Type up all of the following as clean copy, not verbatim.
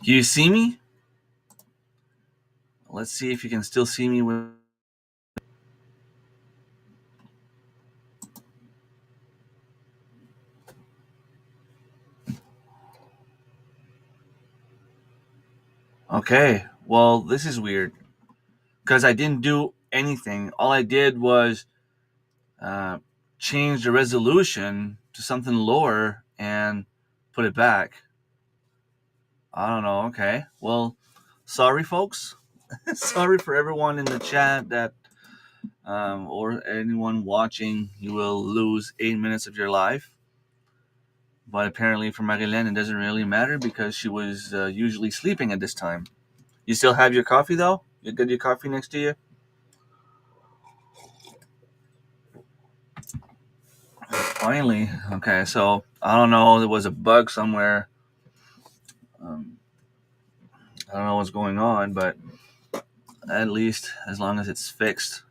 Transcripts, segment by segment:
You see me? Let's see if you can still see me. Okay, well, this is weird because I didn't do anything. All I did was uh, change the resolution to something lower and put it back. I don't know. Okay, well, sorry, folks. Sorry for everyone in the chat that or anyone watching. You will lose 8 minutes of your life. But apparently for Marilyn, it doesn't really matter because she was usually sleeping at this time. You still have your coffee, though? You got your coffee next to you? Finally. Okay, so I don't know. There was a bug somewhere. Um, I don't know what's going on, but at least as long as it's fixed.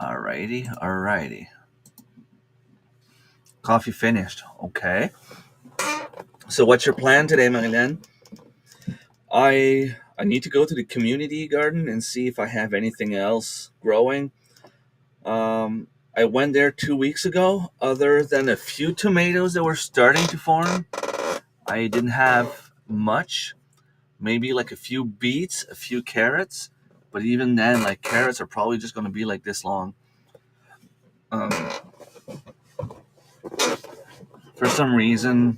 Alrighty, alrighty. Coffee finished. Okay. So what's your plan today, Marilyn? I need to go to the community garden and see if I have anything else growing. I went there 2 weeks ago. Other than a few tomatoes that were starting to form, I didn't have much. Maybe like a few beets, a few carrots, but even then, like carrots are probably just going to be like this long. Um, for some reason,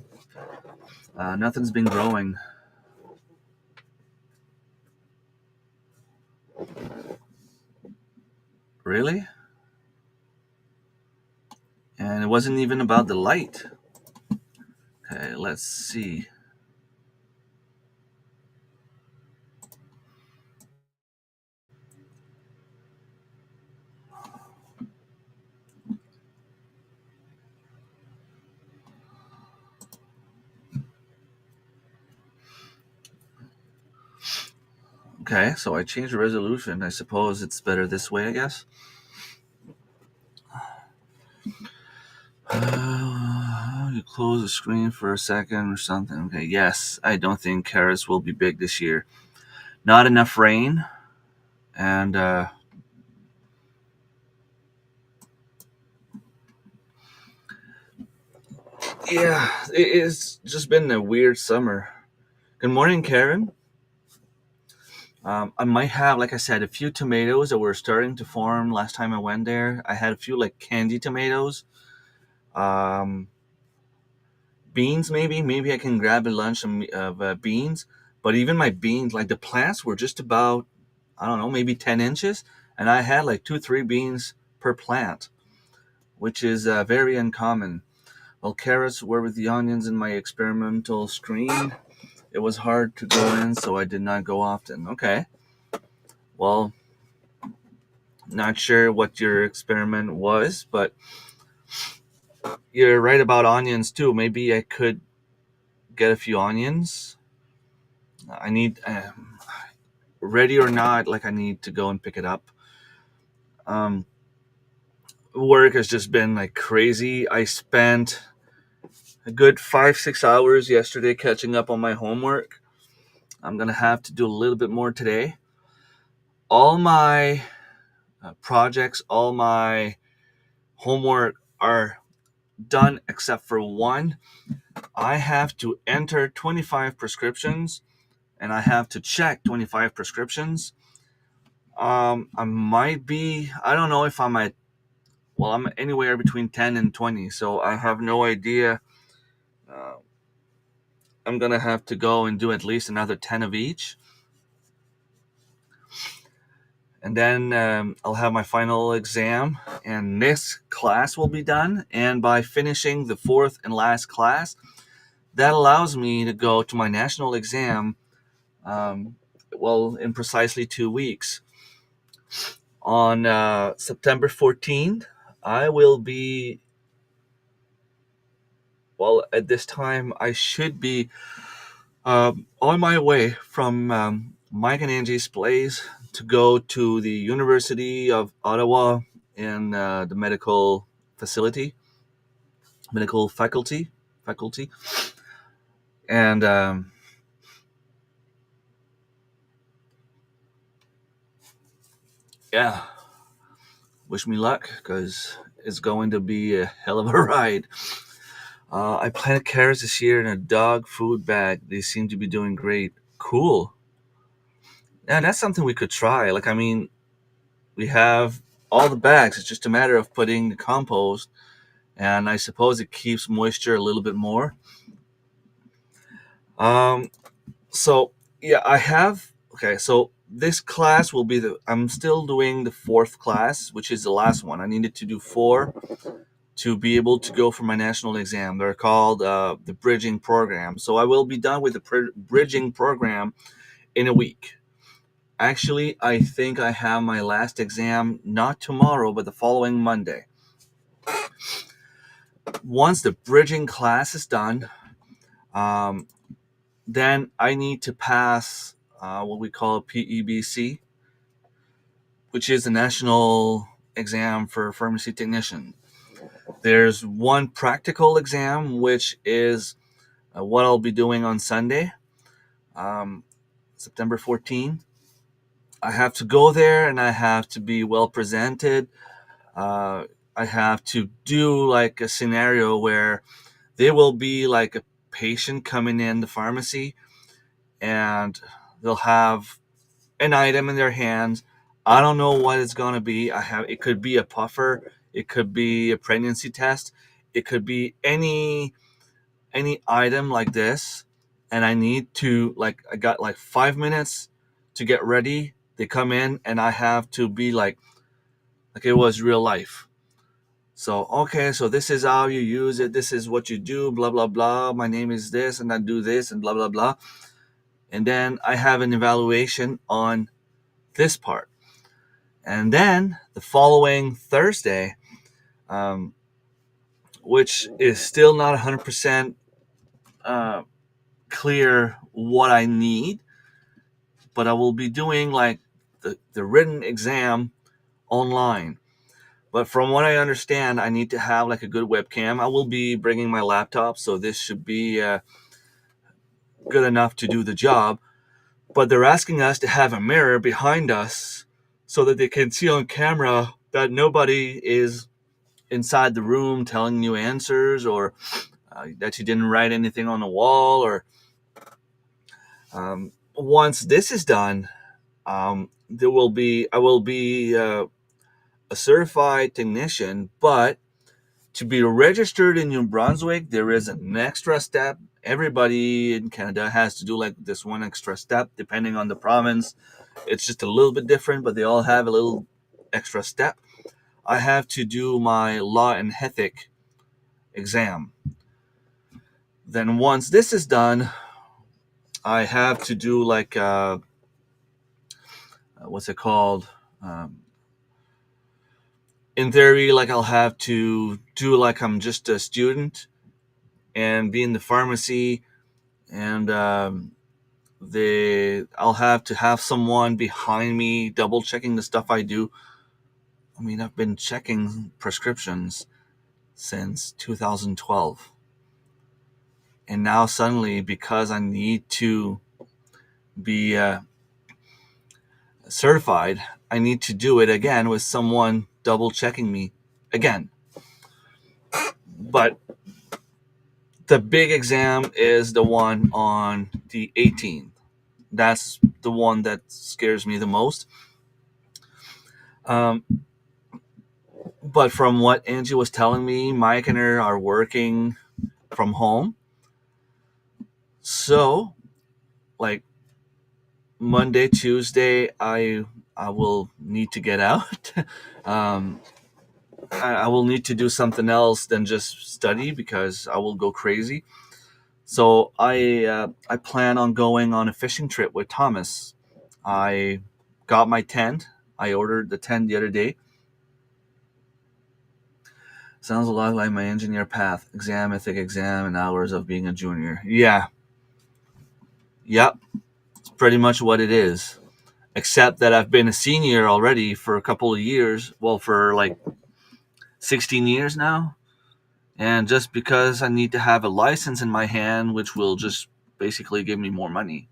nothing's been growing. Really? And it wasn't even about the light. Okay, let's see. Okay, so I changed the resolution. I suppose it's better this way, I guess. You close the screen for a second or something. Okay, yes, I don't think carrots will be big this year. Not enough rain, and yeah, it's just been a weird summer. Good morning, Karen. I might have, like I said, a few tomatoes that were starting to form last time I went there. I had a few like candy tomatoes. Um, Beans, maybe I can grab a lunch of beans. But even my beans, like the plants were just about, I don't know, maybe 10 inches, and I had like 2-3 beans per plant, which is very uncommon. Well, carrots were with the onions in my experimental screen. It was hard to go in, so I did not go often. Okay. Well, not sure what your experiment was, but you're right about onions too. Maybe I could get a few onions. I need, ready or not, like I need to go and pick it up. Um, Work has just been like crazy. I spent a good 5-6 hours yesterday catching up on my homework. I'm gonna have to do a little bit more today. All my projects, all my homework are done except for one. I have to enter 25 prescriptions and I have to check 25 prescriptions. I might be, I don't know if I'm at, well, I'm anywhere between 10 and 20, so I have no idea. Uh, I'm going to have to go and do at least another 10 of each. And then I'll have my final exam, and this class will be done. And by finishing the fourth and last class, that allows me to go to my national exam, in precisely 2 weeks. On September 14th, I will be, at this time, I should be on my way from Mike and Angie's place to go to the University of Ottawa in the medical facility. medical faculty, and yeah, wish me luck because it's going to be a hell of a ride. I planted carrots this year in a dog food bag. They seem to be doing great. Cool. Yeah, that's something we could try. Like, I mean, we have all the bags. It's just a matter of putting the compost, and I suppose it keeps moisture a little bit more. Um, so yeah, I have. Okay, so this class will be the. I'm still doing the fourth class, which is the last one. I needed to do four to be able to go for my national exam. They're called the bridging program. So I will be done with the bridging program in a week. Actually, I think I have my last exam not tomorrow, but the following Monday. Once the bridging class is done, um, then I need to pass what we call PEBC, which is the national exam for pharmacy technician. There's one practical exam, which is what I'll be doing on Sunday, um, September 14th. I have to go there and I have to be well presented. Uh, I have to do like a scenario where there will be like a patient coming in the pharmacy and they'll have an item in their hands. I don't know what it's gonna be. It could be a puffer, it could be a pregnancy test, it could be any item like this, and I need to I got like 5 minutes to get ready. They come in and I have to be like it was real life. So okay, so this is how you use it. This is what you do. Blah blah blah. My name is this, and I do this, and blah blah blah. And then I have an evaluation on this part. And then the following Thursday, um, which is still not 100% uh, clear what I need, but I will be doing like the written exam online. But from what I understand, I need to have like a good webcam. I will be bringing my laptop, so this should be good enough to do the job. But they're asking us to have a mirror behind us so that they can see on camera that nobody is inside the room telling you answers, or that you didn't write anything on the wall. Or once this is done, I will be a certified technician, but to be registered in New Brunswick, there is an extra step. Everybody in Canada has to do like this one extra step, depending on the province. It's just a little bit different, but they all have a little extra step. I have to do my law and ethic exam. Then once this is done, I have to do like what's it called? Um, in theory, like I'll have to do like I'm just a student and be in the pharmacy, and I'll have to have someone behind me double checking the stuff I do. I mean, I've been checking prescriptions since 2012, and now suddenly, because I need to be certified, I need to do it again with someone double checking me again. But the big exam is the one on the 18th. That's the one that scares me the most. Um, but from what Angie was telling me, Mike and her are working from home. So, like Monday, Tuesday, I will need to get out. um, I will need to do something else than just study because I will go crazy. So I plan on going on a fishing trip with Thomas. I got my tent. I ordered the tent the other day. Sounds a lot like my engineer path. Exam, ethic exam, and hours of being a junior. Yeah. Yep. It's pretty much what it is. Except that I've been a senior already for a couple of years. Well, for like 16 years now. And just because I need to have a license in my hand, which will just basically give me more money,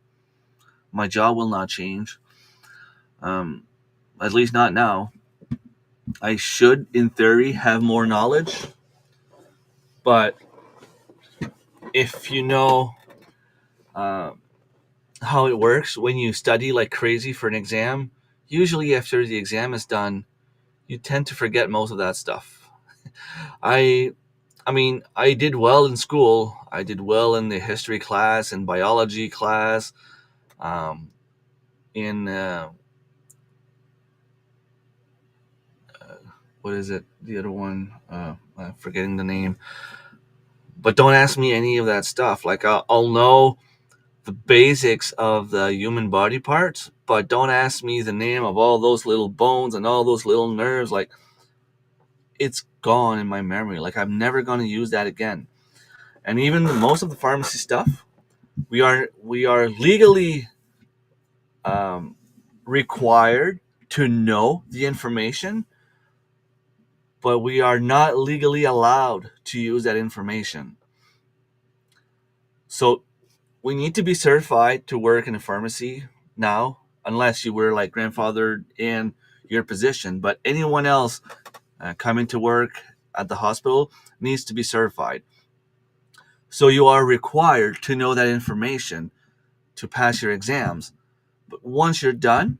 my job will not change. Um, at least not now. I should, in theory, have more knowledge, but if you know uh, how it works when you study like crazy for an exam, usually after the exam is done, you tend to forget most of that stuff. I I mean, I did well in school. I did well in the history class and biology class. Um, in what is it? The other one, I'm forgetting the name. But don't ask me any of that stuff. Like I'll know the basics of the human body parts, but don't ask me the name of all those little bones and all those little nerves. Like it's gone in my memory. Like I'm never going to use that again. And even most of the pharmacy stuff, we are legally um, required to know the information, but we are not legally allowed to use that information. So we need to be certified to work in a pharmacy now, unless you were like grandfathered in your position. But anyone else coming to work at the hospital needs to be certified. So you are required to know that information to pass your exams. But once you're done,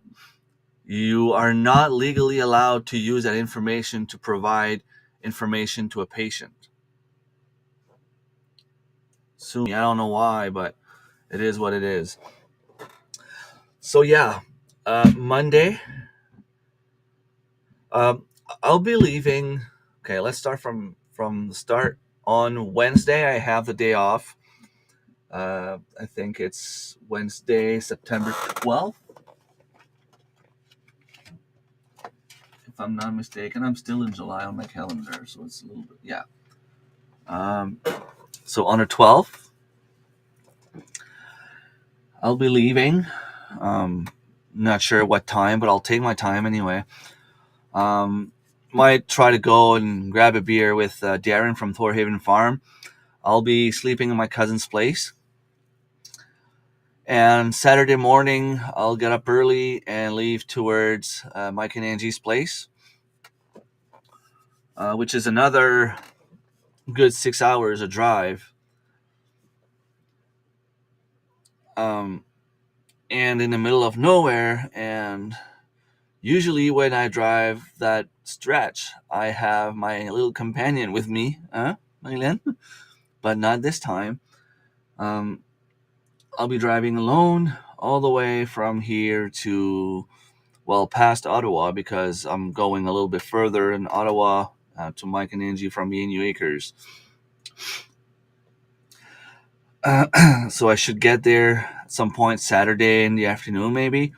you are not legally allowed to use that information to provide information to a patient. Sue me, I don't know why, but it is what it is. So yeah, Monday, um, I'll be leaving. Okay, let's start from the start. On Wednesday, I have the day off. I think it's Wednesday, September 12th, if I'm not mistaken. I'm still in July on my calendar, so it's a little bit, yeah. Um, so on the 12th, I'll be leaving. Not sure what time, but I'll take my time anyway. Um, might try to go and grab a beer with Darren from Thorhaven Farm. I'll be sleeping in my cousin's place. And Saturday morning, I'll get up early and leave towards Mike and Angie's place, which is another good 6 hours of drive. Um, and in the middle of nowhere. And usually, when I drive that stretch, I have my little companion with me, Mylene? But not this time. Um, I'll be driving alone all the way from here to, well, past Ottawa, because I'm going a little bit further in Ottawa to Mike and Angie from New Acres. So I should get there at some point Saturday in the afternoon, maybe.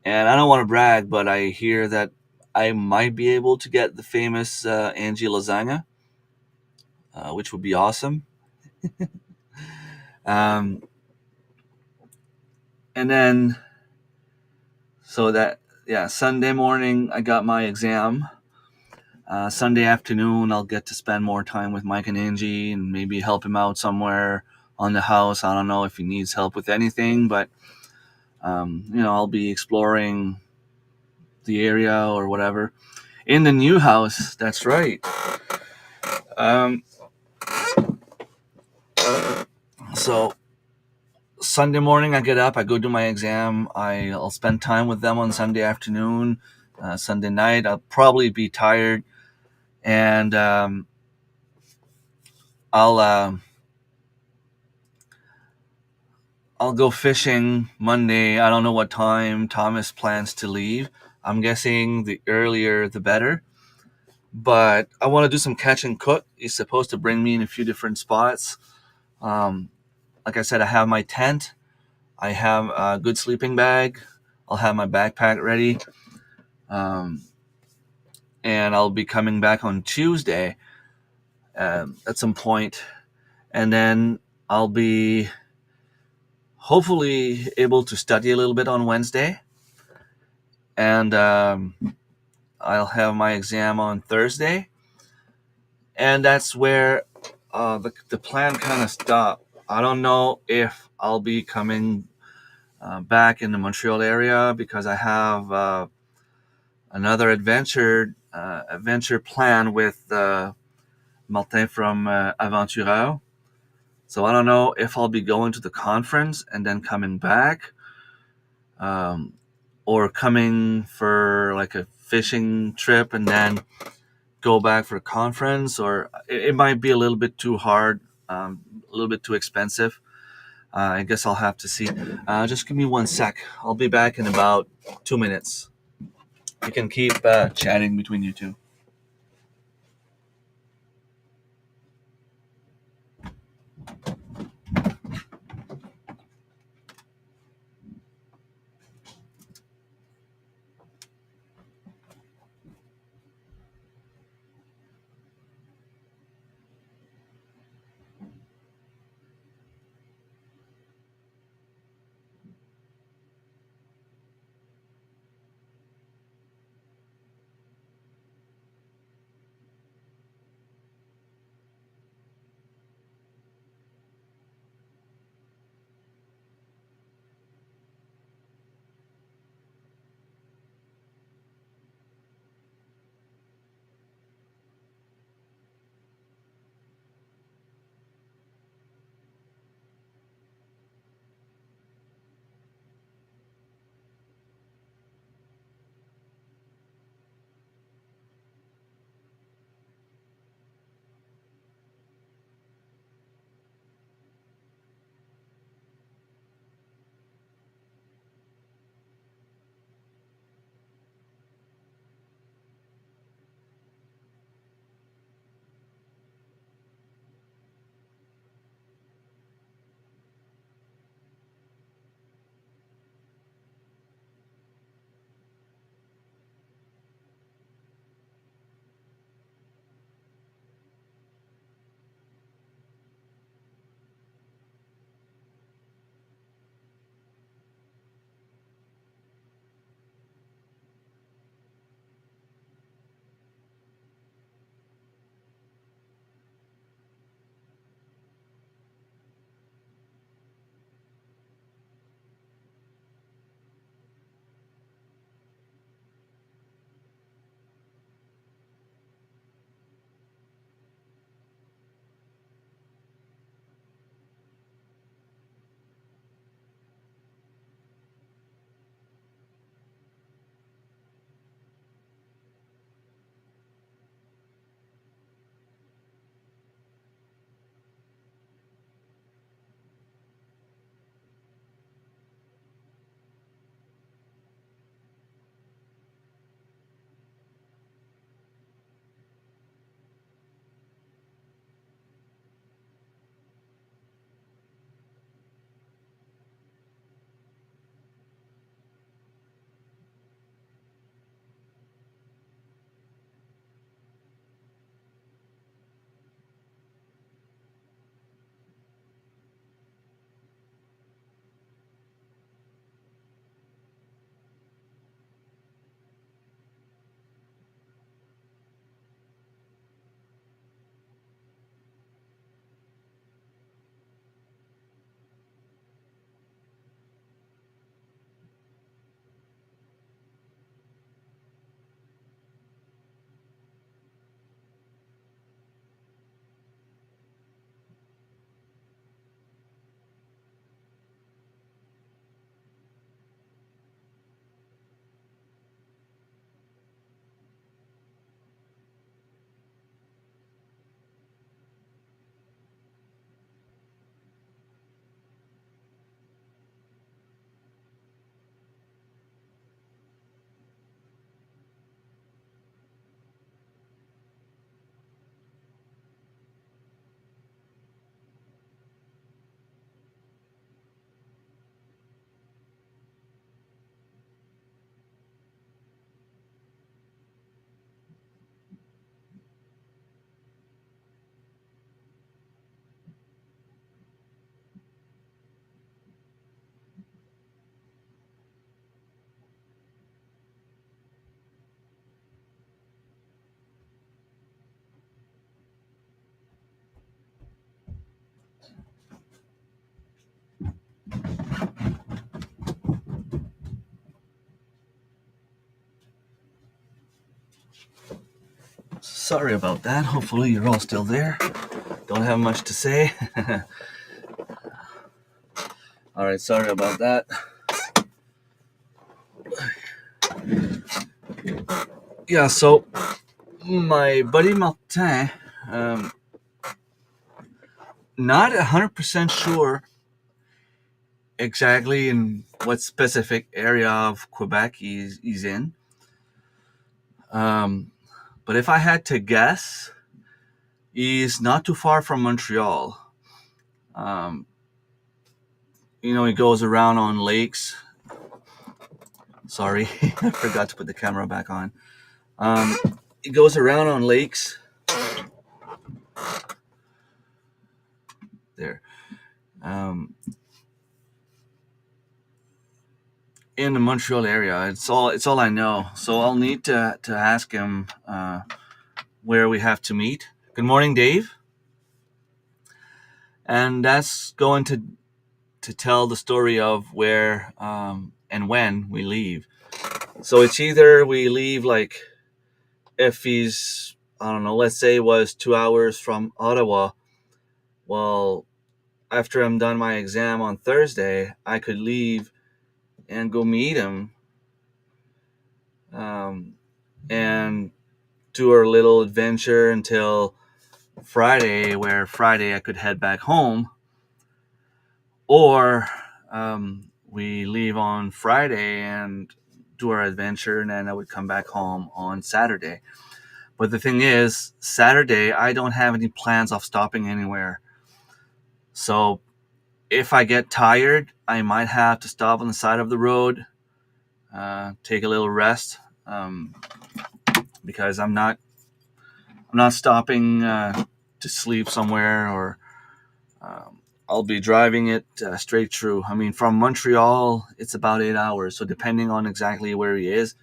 And I don't want to brag, but I hear that I might be able to get the famous Angie lasagna, which would be awesome. Um, and then, so that, yeah, Sunday morning, I got my exam. Sunday afternoon, I'll get to spend more time with Mike and Angie and maybe help him out somewhere on the house. I don't know if he needs help with anything, but, I'll be exploring the area or whatever. In the new house, that's right. Um, so Sunday morning, I get up, I go do my exam. I'll spend time with them on Sunday afternoon. Sunday night, I'll probably be tired, and I'll I'll go fishing Monday. I don't know what time Thomas plans to leave. I'm guessing the earlier the better. But I want to do some catch and cook. He's supposed to bring me in a few different spots. Um, like I said, I have my tent. I have a good sleeping bag. I'll have my backpack ready. Um, and I'll be coming back on Tuesday at some point. And then I'll be hopefully able to study a little bit on Wednesday. And I'll have my exam on Thursday. and that's where the plan kind of stopped. I don't know if I'll be coming back in the Montreal area because I have another adventure plan with Martin from Aventureur. So I don't know if I'll be going to the conference and then coming back, um, or coming for like a fishing trip and then go back for a conference, or it might be a little bit too hard, a little bit too expensive. I guess I'll have to see. Just give me one sec. I'll be back in about 2 minutes. You can keep chatting between you two. Sorry about that. Hopefully you're all still there. Don't have much to say. All right, sorry about that. Yeah, so my buddy Martin, not 100% sure exactly in what specific area of Quebec he's in. But if I had to guess, he's not too far from Montreal. He goes around on lakes. Sorry, I forgot to put the camera back on. He goes around on lakes. There. In the Montreal area. It's all I know. So I'll need to ask him where we have to meet. Good morning, Dave. And that's going to tell the story of where and when we leave. So it's either we leave like if he's, I don't know, let's say it was 2 hours from Ottawa. Well, after I'm done my exam on Thursday, I could leave and go meet him and do our little adventure until Friday, where Friday I could head back home. Or we leave on Friday and do our adventure, and then I would come back home on Saturday. But the thing is, Saturday, I don't have any plans of stopping anywhere. So if I get tired, I might have to stop on the side of the road, take a little rest, because I'm not stopping to sleep somewhere, or I'll be driving it straight through. I mean, from Montreal, it's about 8 hours. So depending on exactly where he is,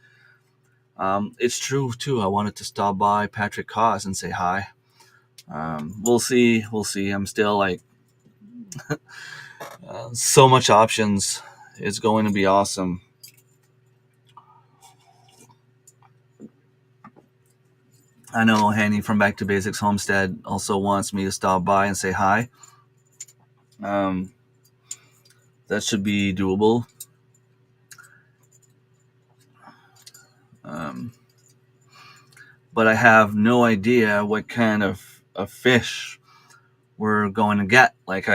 it's true too. I wanted to stop by Patrick Cos and say hi. We'll see. I'm still like so much options. It's going to be awesome. I know Hanny from Back to Basics Homestead also wants me to stop by and say hi. That should be doable. But I have no idea what kind of fish we're going to get. Like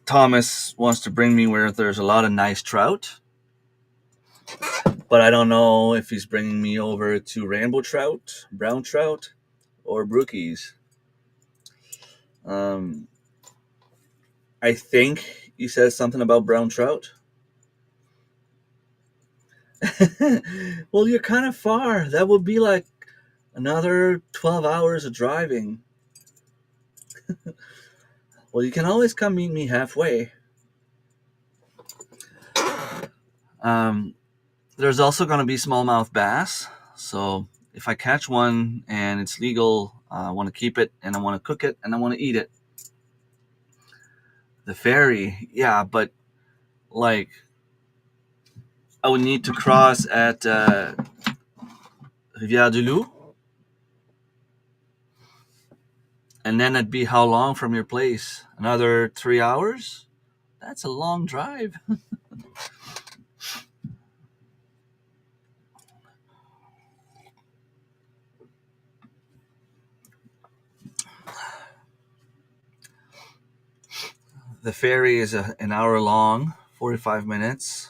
Thomas wants to bring me where there's a lot of nice trout, but I don't know if he's bringing me over to rainbow trout, brown trout, or brookies. I think he says something about brown trout. Well, you're kind of far. That would be like another 12 hours of driving. Well, you can always come meet me halfway. There's also going to be smallmouth bass. So if I catch one and it's legal, I want to keep it, and I want to cook it, and I want to eat it. The ferry, yeah, but like I would need to cross at Rivière-du-Loup. And then it'd be how long from your place? Another 3 hours? That's a long drive. The ferry is an hour long, 45 minutes.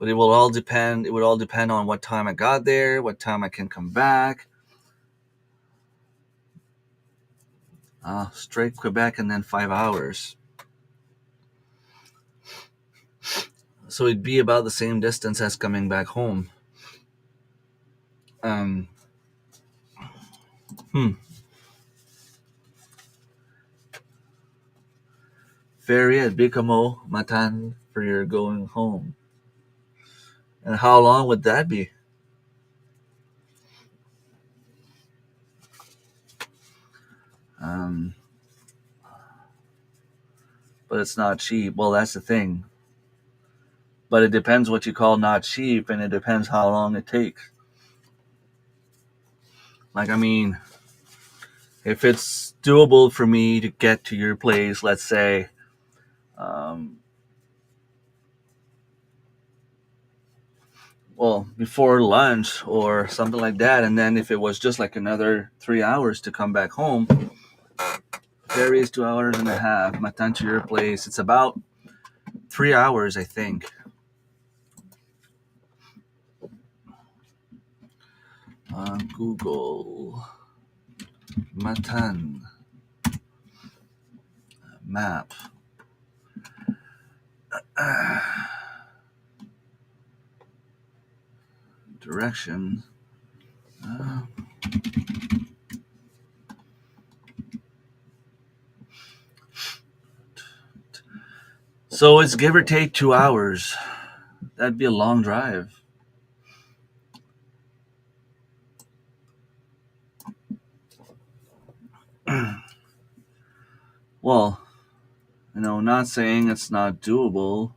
But it would all depend on what time I got there, what time I can come back. Straight Quebec and then 5 hours. So it'd be about the same distance as coming back home. Ferry at Bicamo, Matan for your going home. And how long would that be? But it's not cheap. Well, that's the thing. But it depends what you call not cheap, and it depends how long it takes. Like, I mean, if it's doable for me to get to your place, let's say, um, well, before lunch or something like that, and then if it was just like another 3 hours to come back home, varies 2 hours and a half. My time to your place, it's about 3 hours, I think. Google Matan map. Direction. Uh, so it's give or take 2 hours. That'd be a long drive. Well, not saying it's not doable.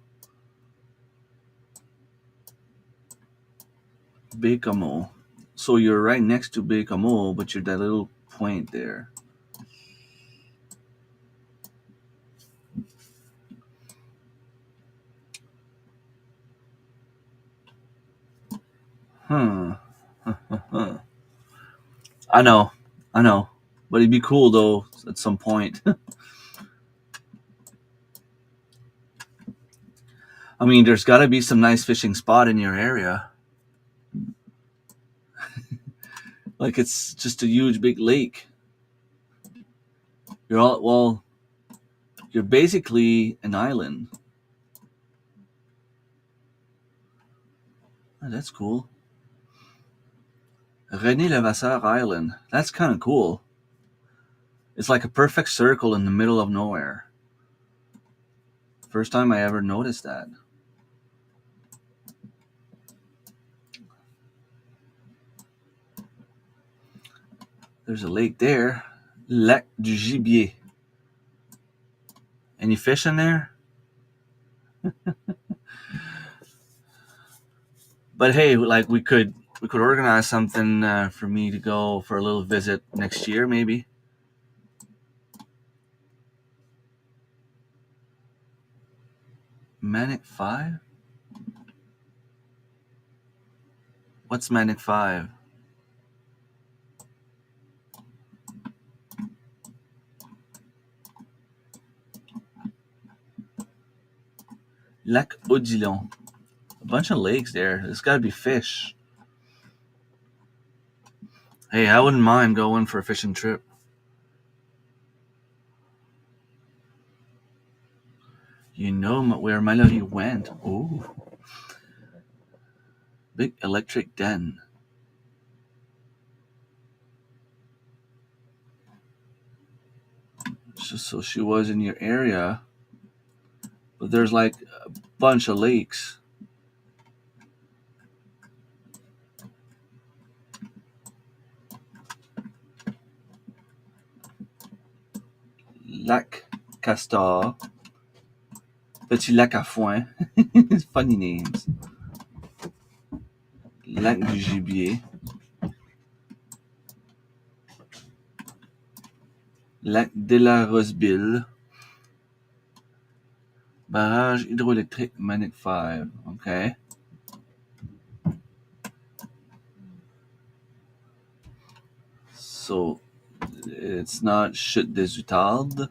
Bécamo. So you're right next to Bécamo, but you're that little point there. Huh. I know. But it'd be cool though at some point. I mean, there's got to be some nice fishing spot in your area. Like it's just a huge big lake. You're basically an island. Oh, that's cool. René Levasseur Island. That's kind of cool. It's like a perfect circle in the middle of nowhere. First time I ever noticed that. There's a lake there. Lac du Gibier. Any fish in there? But hey, like we could organize something for me to go for a little visit next year, maybe. Manic 5? What's Manic 5? Lac Odilon. A bunch of lakes there. There's got to be fish. Hey, I wouldn't mind going for a fishing trip. You know where Melody went. Ooh. Big electric den. So she was in your area. But there's like a bunch of lakes. Lac Castor. Petit Lac à Foin. Funny names. Lac du Gibier. Lac de la Rosebille. Barrage hydroélectrique Manic 5. Okay. So it's not Chute des Outardes.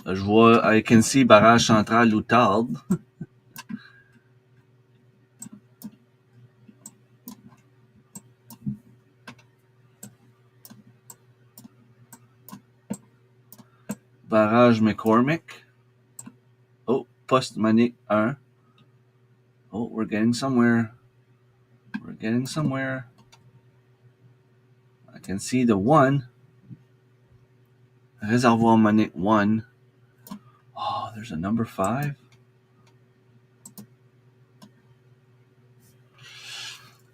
Je vois, I can see Barrage Central Outarde. Barrage McCormick. Oh, Poste Manic 1. Oh, we're getting somewhere. I can see the 1. Réservoir Manic 1. Oh, there's a number 5.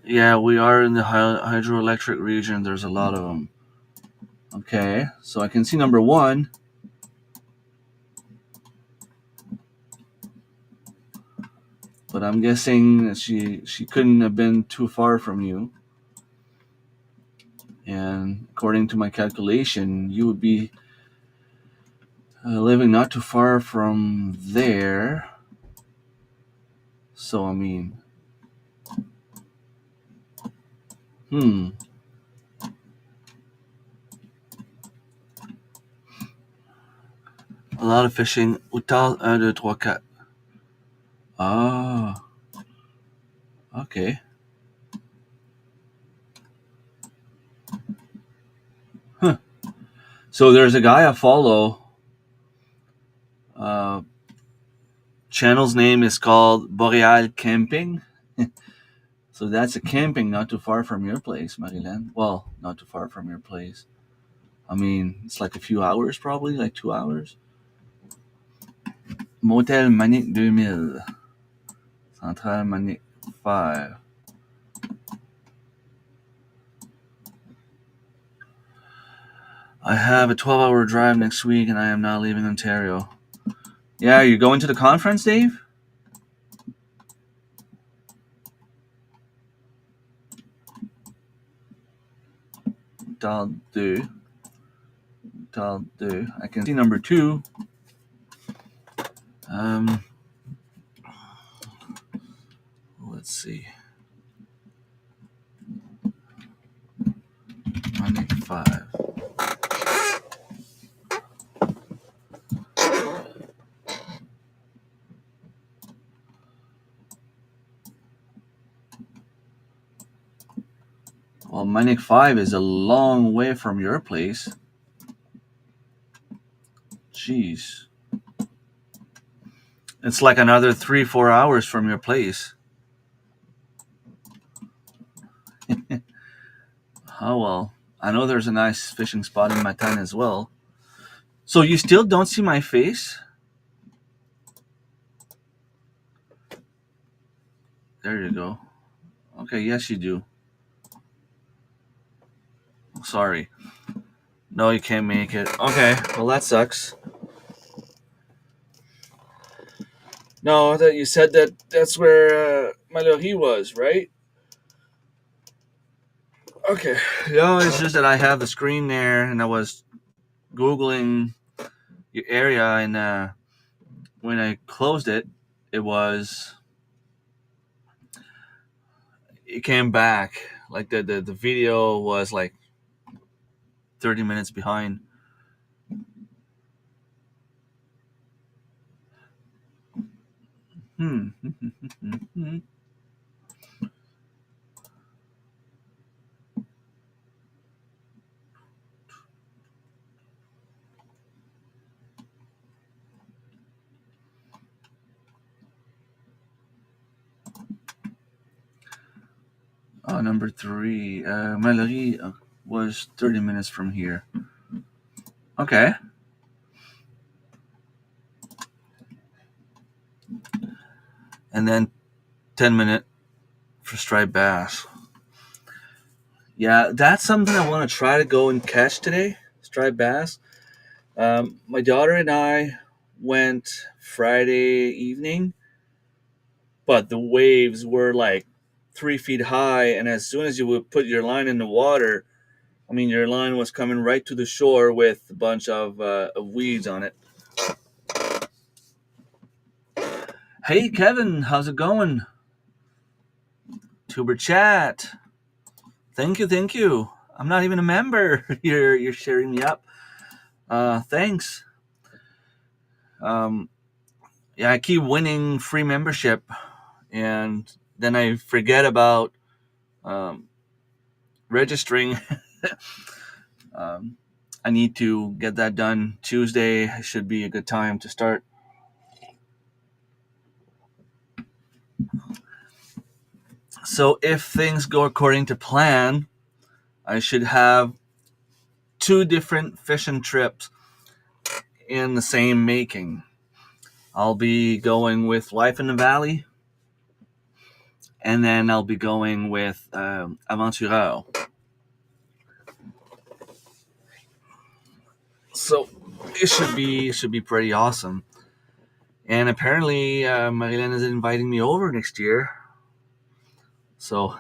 Yeah, we are in the hydroelectric region. There's a lot of them. Okay, so I can see number 1. but I'm guessing she couldn't have been too far from you. And according to my calculation, you would be living not too far from there. So I mean, a lot of fishing. Outal 1, 2, 3, 4. Ah, okay. Huh. So there's a guy I follow. Uh, channel's name is called Boreal Camping. So that's a camping not too far from your place, Marilyn. Well, not too far from your place. I mean, it's like a few hours, probably like 2 hours. Motel Manic 2000. Central Manic 5. I have a 12-hour drive next week and I am not leaving Ontario. Yeah, you're going to the conference, Dave? That'll do. I can see number 2. Let's see. Manic 5. Well, Manic 5 is a long way from your place. Jeez. It's like another 3-4 hours from your place. Oh, well. I know there's a nice fishing spot in Matan as well. So you still don't see my face? There you go. Okay, yes, you do. Sorry. No, you can't make it. Okay, well, that sucks. No, that you said that's where Mallory was, right? Okay. No, it's just that I have the screen there, and I was Googling your area, and when I closed it, it came back. Like the video was like 30 minutes behind. Oh, number 3. Mallory was 30 minutes from here. Okay. And then 10-minute for striped bass. Yeah, that's something I want to try to go and catch today. Striped bass. My daughter and I went Friday evening, but the waves were like 3 feet high, and as soon as you would put your line in the water, I mean, your line was coming right to the shore with a bunch of weeds on it. Hey, Kevin, how's it going? Tuber chat. Thank you. I'm not even a member. You're sharing me up. Thanks. Yeah, I keep winning free membership, and then I forget about registering. I need to get that done. Tuesday should be a good time to start. So if things go according to plan, I should have 2 different fishing trips in the same making. I'll be going with Life in the Valley, and then I'll be going with Aventureux. So it should be pretty awesome. And apparently, Marilyn is inviting me over next year. So,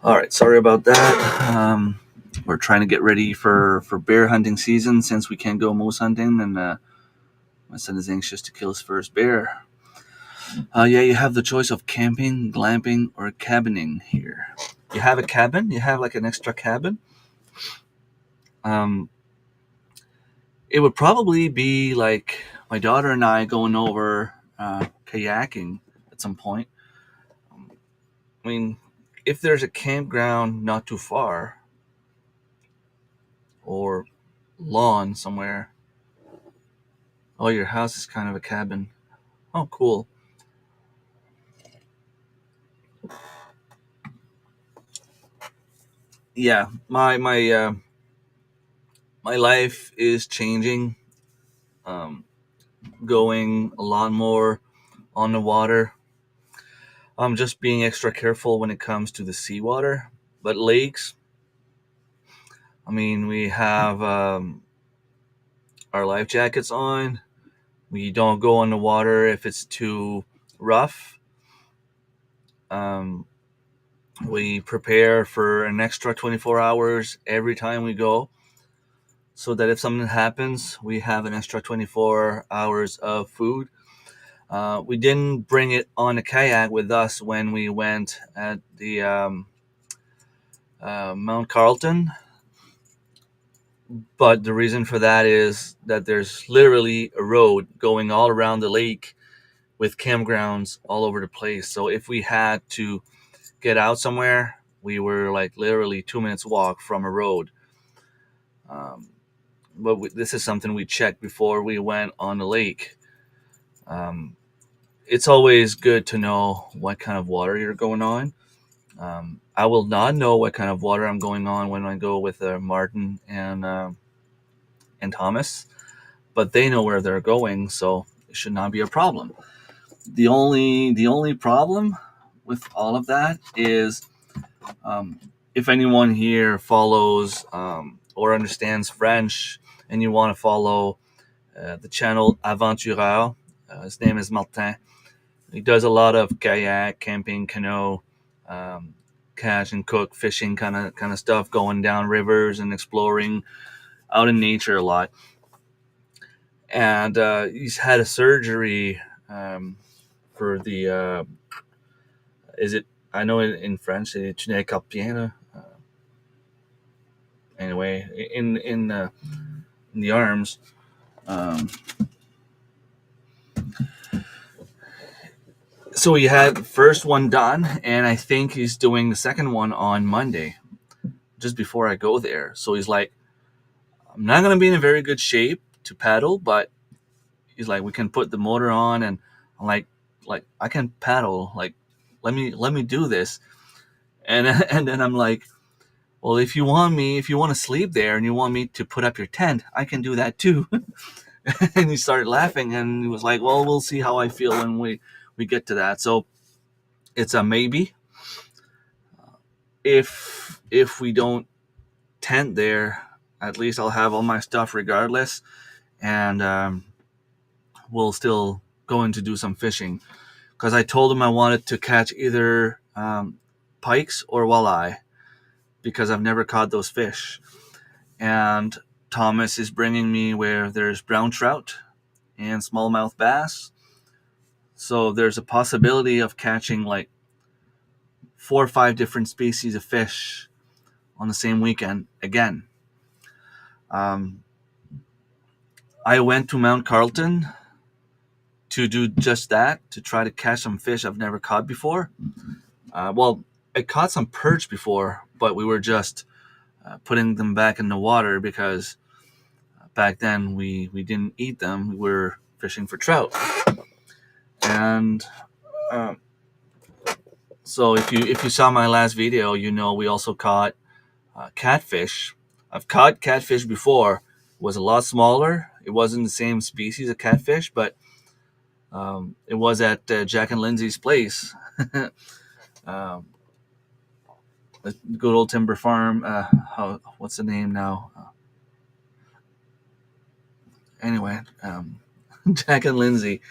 all right, sorry about that. We're trying to get ready for bear hunting season since we can't go moose hunting, and my son is anxious to kill his first bear. Yeah, you have the choice of camping, glamping, or cabining here. You have a cabin. You have like an extra cabin. Um, it would probably be like my daughter and I going over kayaking at some point. I mean, if there's a campground not too far or lawn somewhere. Oh, your house is kind of a cabin. Oh, cool. Yeah, my life is changing. Um, Going a lot more on the water. I'm just being extra careful when it comes to the seawater. But lakes, I mean, we have our life jackets on. We don't go on the water if it's too rough. Um, we prepare for an extra 24 hours every time we go so that if something happens, we have an extra 24 hours of food. We didn't bring it on a kayak with us when we went at the Mount Carlton, but the reason for that is that there's literally a road going all around the lake with campgrounds all over the place. So if we had to get out somewhere, we were like literally 2 minutes walk from a road. Um, this is something we checked before we went on the lake. Um, it's always good to know what kind of water you're going on. I will not know what kind of water I'm going on when I go with Martin and Thomas, but they know where they're going, so it should not be a problem. The only problem with all of that is um, if anyone here follows or understands French and you want to follow the channel Aventureur, his name is Martin. He does a lot of kayak, camping, canoe, um, catch and cook, fishing kind of stuff, going down rivers and exploring out in nature a lot. And he's had a surgery for the is it? I know in French it's tunnel carpien. Anyway, in the arms. Um, so he had the first one done, and I think he's doing the second one on Monday, just before I go there. So he's like, I'm not gonna be in a very good shape to paddle, but he's like, we can put the motor on, and I'm like I can paddle. Like, let me do this, and and then I'm like, well, if you want to sleep there and you want me to put up your tent, I can do that too. And he started laughing, and he was like, well, we'll see how I feel when we get to that. So it's a maybe. If we don't tent there, at least I'll have all my stuff regardless, and we'll still go in to do some fishing. Because I told him I wanted to catch either pikes or walleye, because I've never caught those fish. And Thomas is bringing me where there's brown trout and smallmouth bass. So there's a possibility of catching like 4 or 5 different species of fish on the same weekend again. I went to Mount Carlton to do just that, to try to catch some fish I've never caught before. Well, I caught some perch before, but we were just putting them back in the water because back then we didn't eat them. We were fishing for trout. And so if you saw my last video, you know we also caught catfish. I've caught catfish before. It was a lot smaller. It wasn't the same species of catfish, but it was at Jack and Lindsay's place. The good old timber farm. What's the name now? Anyway, Jack and Lindsay.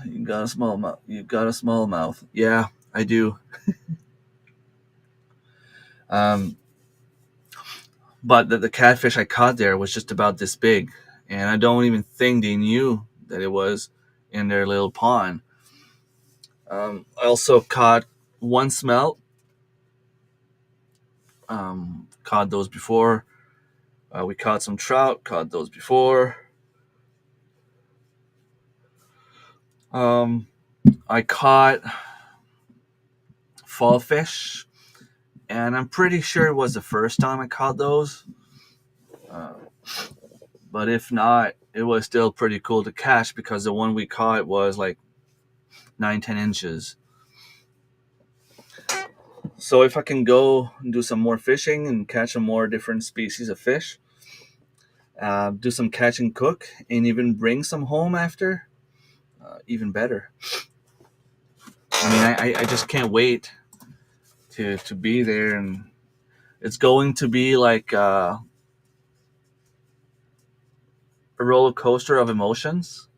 You got a small mouth. You got a small mouth. Yeah, I do. But the catfish I caught there was just about this big, and I don't even think they knew that it was in their little pond. I also caught one smelt. Caught those before. We caught some trout. Caught those before. I caught fall fish, and I'm pretty sure it was the first time I caught those. But if not, it was still pretty cool to catch because the one we caught was like 9-10 inches. So if I can go and do some more fishing and catch some more different species of fish, do some catch and cook, and even bring some home after, even better. I mean, I just can't wait to be there, and it's going to be like a roller coaster of emotions,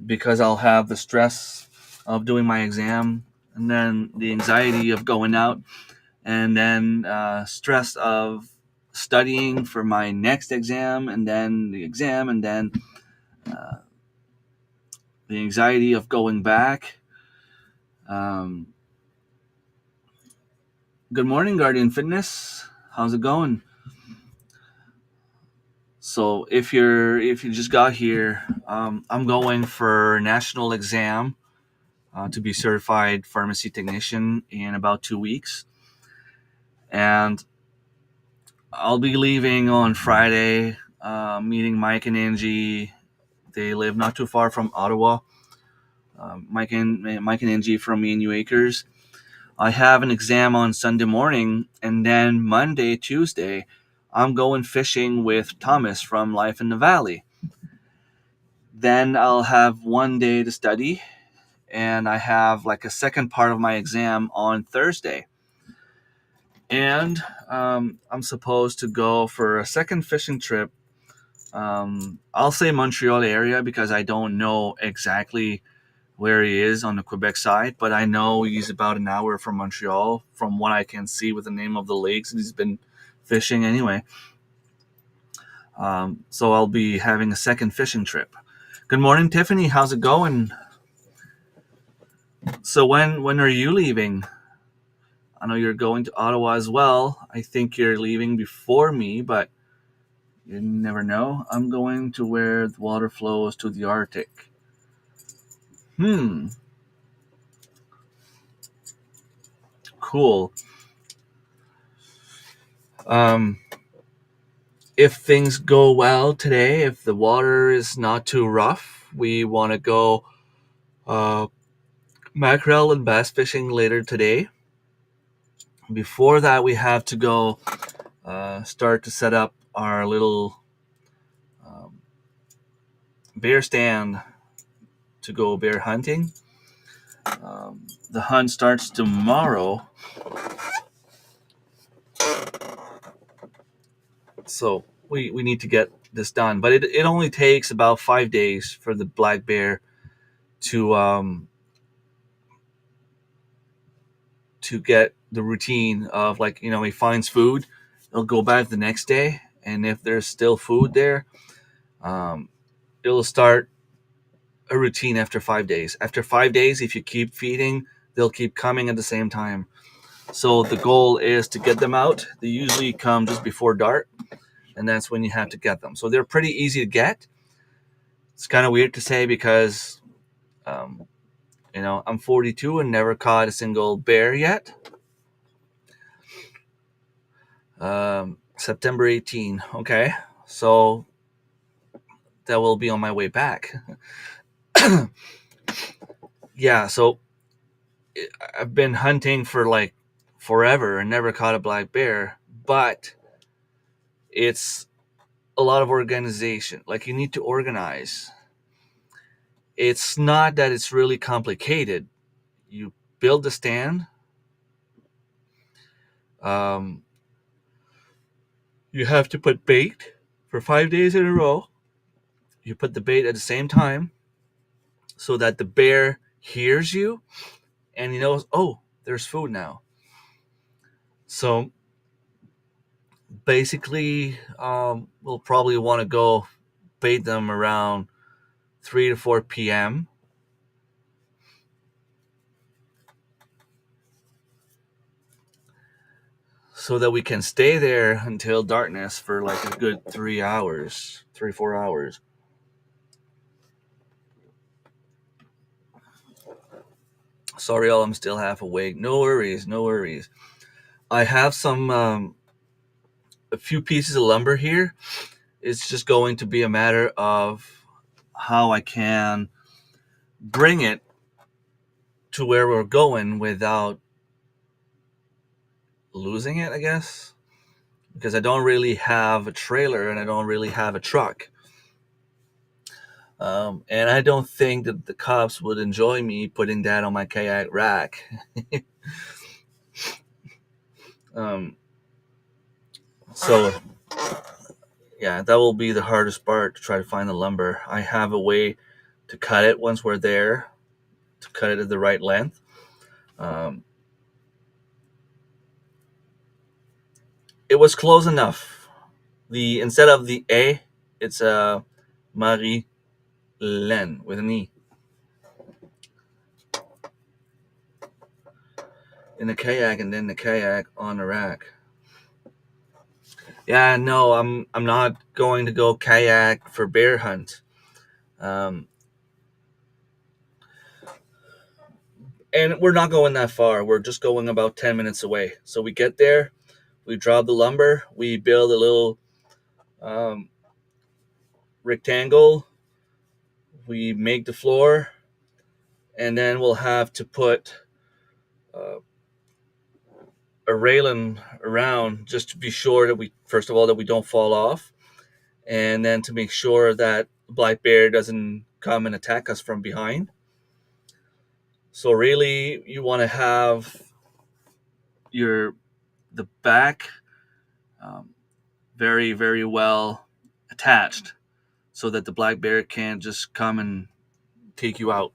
because I'll have the stress of doing my exam, and then the anxiety of going out, and then stress of studying for my next exam, and then the exam, and then the anxiety of going back. Good morning, Guardian Fitness. How's it going? So if you just got here, I'm going for national exam to be certified pharmacy technician in about 2 weeks, and I'll be leaving on Friday, meeting Mike and Angie. They live not too far from Ottawa. Mike and Angie from Me and You Acres. I have an exam on Sunday morning, and then Monday, Tuesday, I'm going fishing with Thomas from Life in the Valley. Then I'll have 1 day to study, and I have like a second part of my exam on Thursday. And I'm supposed to go for a second fishing trip. I'll say Montreal area because I don't know exactly where he is on the Quebec side, but I know he's about an hour from Montreal from what I can see with the name of the lakes he's been fishing anyway. So I'll be having a second fishing trip. Good morning, Tiffany. How's it going? So when are you leaving? I know you're going to Ottawa as well. I think you're leaving before me, but you never know. I'm going to where the water flows to the Arctic. Cool. If things go well today, if the water is not too rough, we want to go mackerel and bass fishing later today. Before that, we have to go start to set up our little bear stand to go bear hunting. The hunt starts tomorrow. So we need to get this done. But it only takes about 5 days for the black bear to get the routine of, like, he finds food, he'll go back the next day, and if there's still food there, um, it'll start a routine after 5 days. After 5 days, if you keep feeding, they'll keep coming at the same time. So the goal is to get them out. They usually come just before dark, and that's when you have to get them. So they're pretty easy to get. It's kind of weird to say because, um, I'm 42 and never caught a single bear yet. September 18. Okay. So that will be on my way back. Yeah. So I've been hunting for like forever and never caught a black bear, but it's a lot of organization. Like, you need to organize. It's not that it's really complicated. You build the stand. Um, you have to put bait for 5 days in a row. You put the bait at the same time so that the bear hears you and he knows, oh, there's food now. So basically, we'll probably want to go bait them around 3 to 4 p.m. so that we can stay there until darkness for like a good 3 hours, 4 hours. Sorry, all, I'm still half awake. No worries, no worries. I have a few pieces of lumber here. It's just going to be a matter of how I can bring it to where we're going without losing it, I guess. Because I don't really have a trailer and I don't really have a truck. And I don't think that the cops would enjoy me putting that on my kayak rack. um, so, yeah, that will be the hardest part, to try to find the lumber. I have a way to cut it once we're there, to cut it at the right length. Um, it was close enough. Instead of the A, it's a Marie Len with an E. In the kayak, and then the kayak on the rack. Yeah, no, I'm not going to go kayak for bear hunt. Um, and we're not going that far. We're just going about 10 minutes away. So we get there, we drop the lumber, we build a little um, rectangle, we make the floor, and then we'll have to put uh, a railing around, just to be sure that we, first of all, that we don't fall off, and then to make sure that black bear doesn't come and attack us from behind. So really, you want to have the back um, very, very well attached, so that the black bear can't just come and take you out.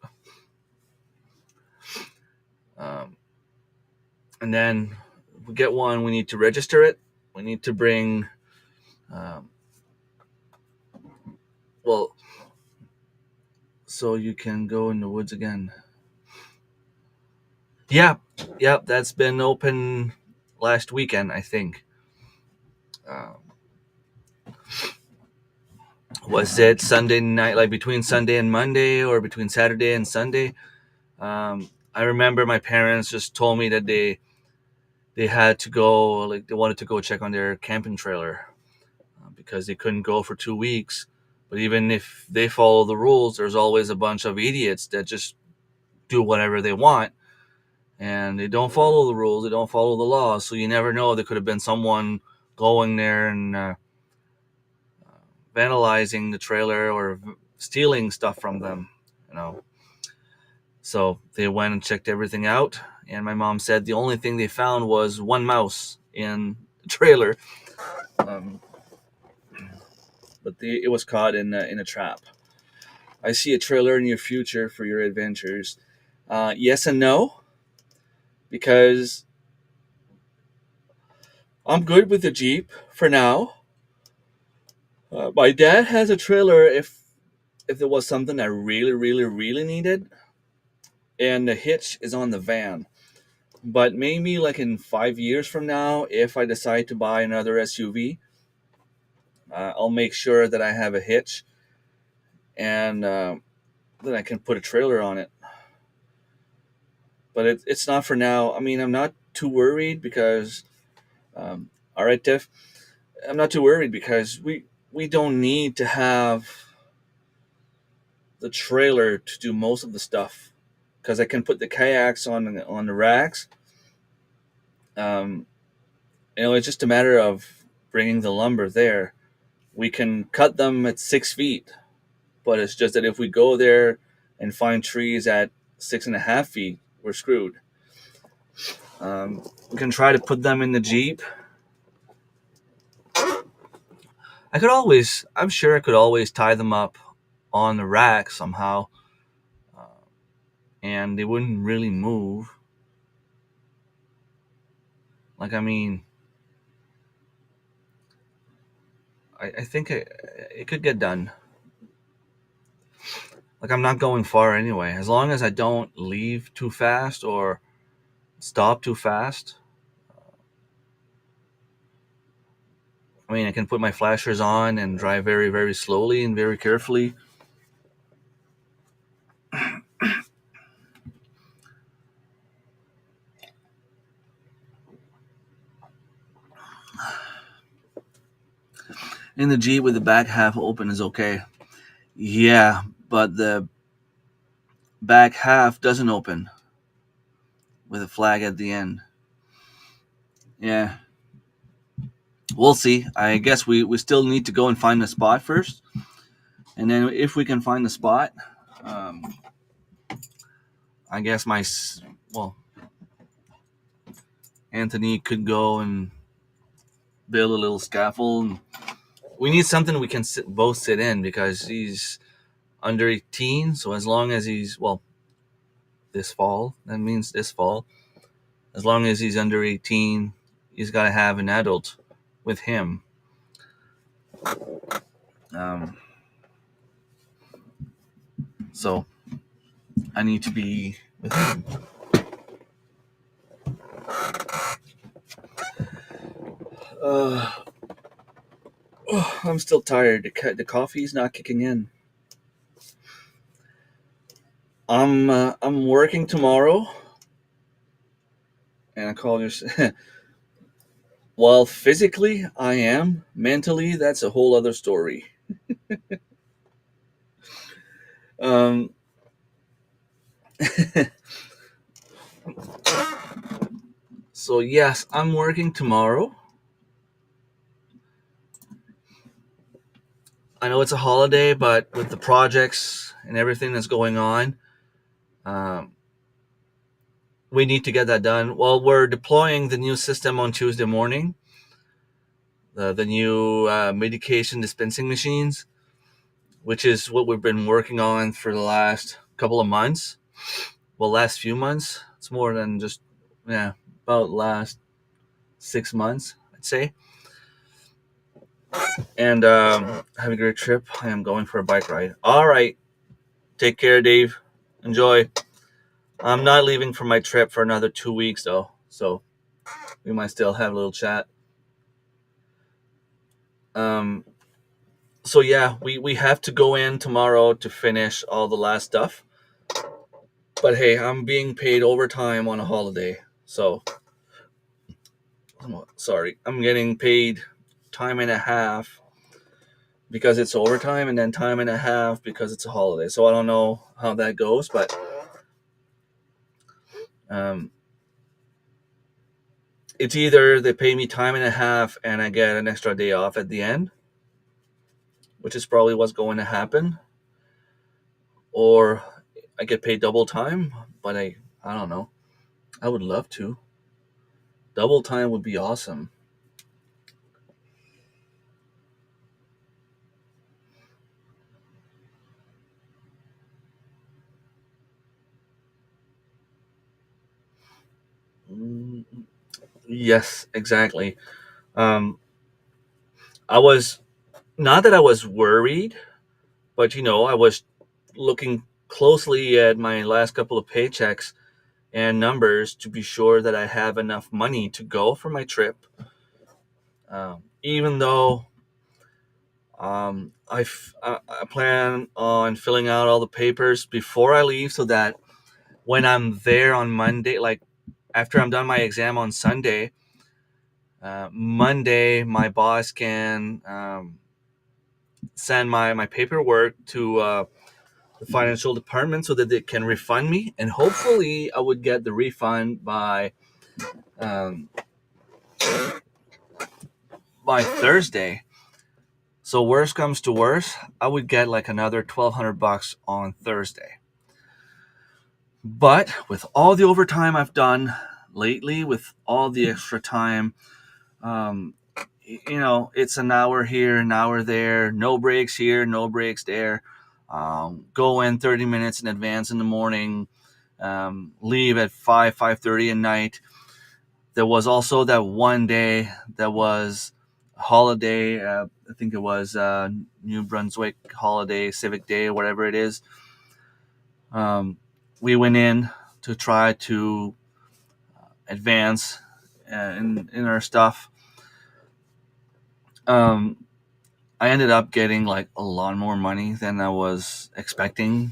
Um, and then we get one, we need to register it. We need to bring, um, well, so you can go in the woods again. Yeah, that's been open last weekend, I think. Um, was it Sunday night, like between Sunday and Monday, or between Saturday and Sunday? I remember my parents just told me that they had to go, like they wanted to go check on their camping trailer because they couldn't go for 2 weeks. But even if they follow the rules, there's always a bunch of idiots that just do whatever they want, and they don't follow the rules, they don't follow the laws. So you never know. There could have been someone going there and vandalizing the trailer or stealing stuff from them, you know. So they went and checked everything out, and my mom said the only thing they found was one mouse in the trailer. Um, but it was caught in a trap. I see a trailer in your future for your adventures. Yes and no, because I'm good with the Jeep for now. My dad has a trailer if there was something I really, really, really needed, and the hitch is on the van. But maybe like in 5 years from now, if I decide to buy another SUV, I'll make sure that I have a hitch and then I can put a trailer on it. But it's not for now. I mean, I'm not too worried because, all right, Tiff, I'm not too worried because we don't need to have the trailer to do most of the stuff because I can put the kayaks on the racks. Um, it's just a matter of bringing the lumber there. We can cut them at 6 feet, but it's just that if we go there and find trees at 6.5 feet, we're screwed. We can try to put them in the Jeep. I'm sure I could always tie them up on the rack somehow, uh, and they wouldn't really move. Like, I mean, I think it could get done. Like, I'm not going far anyway. As long as I don't leave too fast or stop too fast. I mean, I can put my flashers on and drive very, very slowly and very carefully. In the Jeep with the back half open is okay. Yeah, but the back half doesn't open with a flag at the end. Yeah, we'll see. I guess we still need to go and find the spot first. And then if we can find the spot, um, I guess well, Anthony could go and build a little scaffold. We need something we can both sit in because he's under 18. So as long as he's, well, this fall, that means this fall, as long as he's under 18, he's got to have an adult with him. Um, so I need to be with him. I'm still tired. The coffee's not kicking in. I'm working tomorrow, and I call you. Well, physically I am. Mentally, that's a whole other story. Um, so yes, I'm working tomorrow. I know it's a holiday, but with the projects and everything that's going on, um, we need to get that done. Well, we're deploying the new system on Tuesday morning, the new medication dispensing machines, which is what we've been working on for the last couple of months. Well, last few months. It's more than just, yeah, about last 6 months, I'd say. And have a great trip. I am going for a bike ride. All right. Take care, Dave. Enjoy. I'm not leaving for my trip for another 2 weeks, though. So we might still have a little chat. Um, so yeah, we have to go in tomorrow to finish all the last stuff. But hey, I'm being paid overtime on a holiday. So, sorry, I'm getting paid time and a half because it's overtime and then time and a half because it's a holiday. So I don't know how that goes, but it's either they pay me time and a half and I get an extra day off at the end, which is probably what's going to happen, or I get paid double time, but I don't know. I would love to. Double time would be awesome. Yes, exactly. Um, I was not that I was worried, but I was looking closely at my last couple of paychecks and numbers to be sure that I have enough money to go for my trip. Even though I plan on filling out all the papers before I leave so that when I'm there on Monday, like after I'm done my exam on Sunday, Monday my boss can send my paperwork to the financial department so that they can refund me, and hopefully I would get the refund um, by Thursday. So worst comes to worst, I would get like another $1,200 on Thursday. But with all the overtime I've done lately, with all the extra time, um, it's an hour here, an hour there, no breaks here, no breaks there. Go in 30 minutes in advance in the morning, leave at 5:30 at night. There was also that one day that was a holiday. I think it was New Brunswick holiday, Civic Day, whatever it is. We went in to try to advance in our stuff. Um, I ended up getting like a lot more money than I was expecting